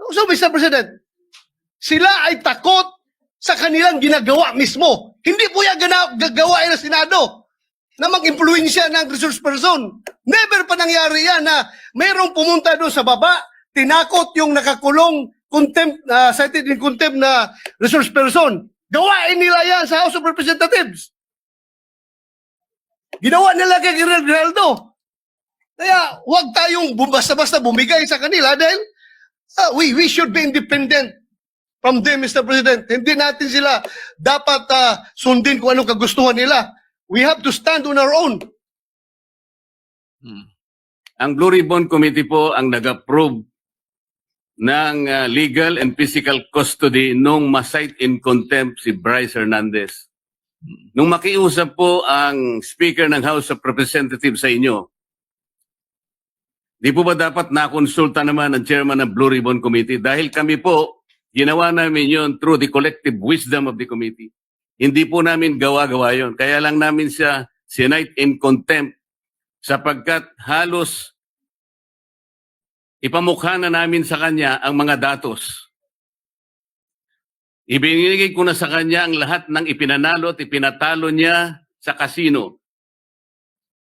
So, Mr. President, sila ay takot sa kanilang ginagawa mismo. Hindi po yan gagawa ng Senado na mag-impluensya ng resource person. Never pa nangyari yan na mayroong pumunta doon sa baba, tinakot yung nakakulong contempt, cited in contempt na resource person. Gawain nila yan sa House of Representatives. Ginawa nila kay Geraldo. Kaya huwag tayong basta-basta bumigay sa kanila dahil we should be independent from them, Mr. President. Hindi natin sila dapat sundin kung anong kagustuhan nila. We have to stand on our own. Ang Blue Ribbon Committee po ang nag-approve ng legal and physical custody nung ma-cite in contempt si Bryce Hernandez. Nung makiusap po ang Speaker ng House of Representatives sa inyo, di po ba dapat nakonsulta naman ang Chairman ng Blue Ribbon Committee? Dahil kami po, ginawa namin yon through the collective wisdom of the committee. Hindi po namin gawa-gawa yon. Kaya lang namin siya sinite in contempt sapagkat halos ipamukha na namin sa kanya ang mga datos. Ibinigay ko na sa kanya ang lahat ng ipinanalo at ipinatalo niya sa kasino.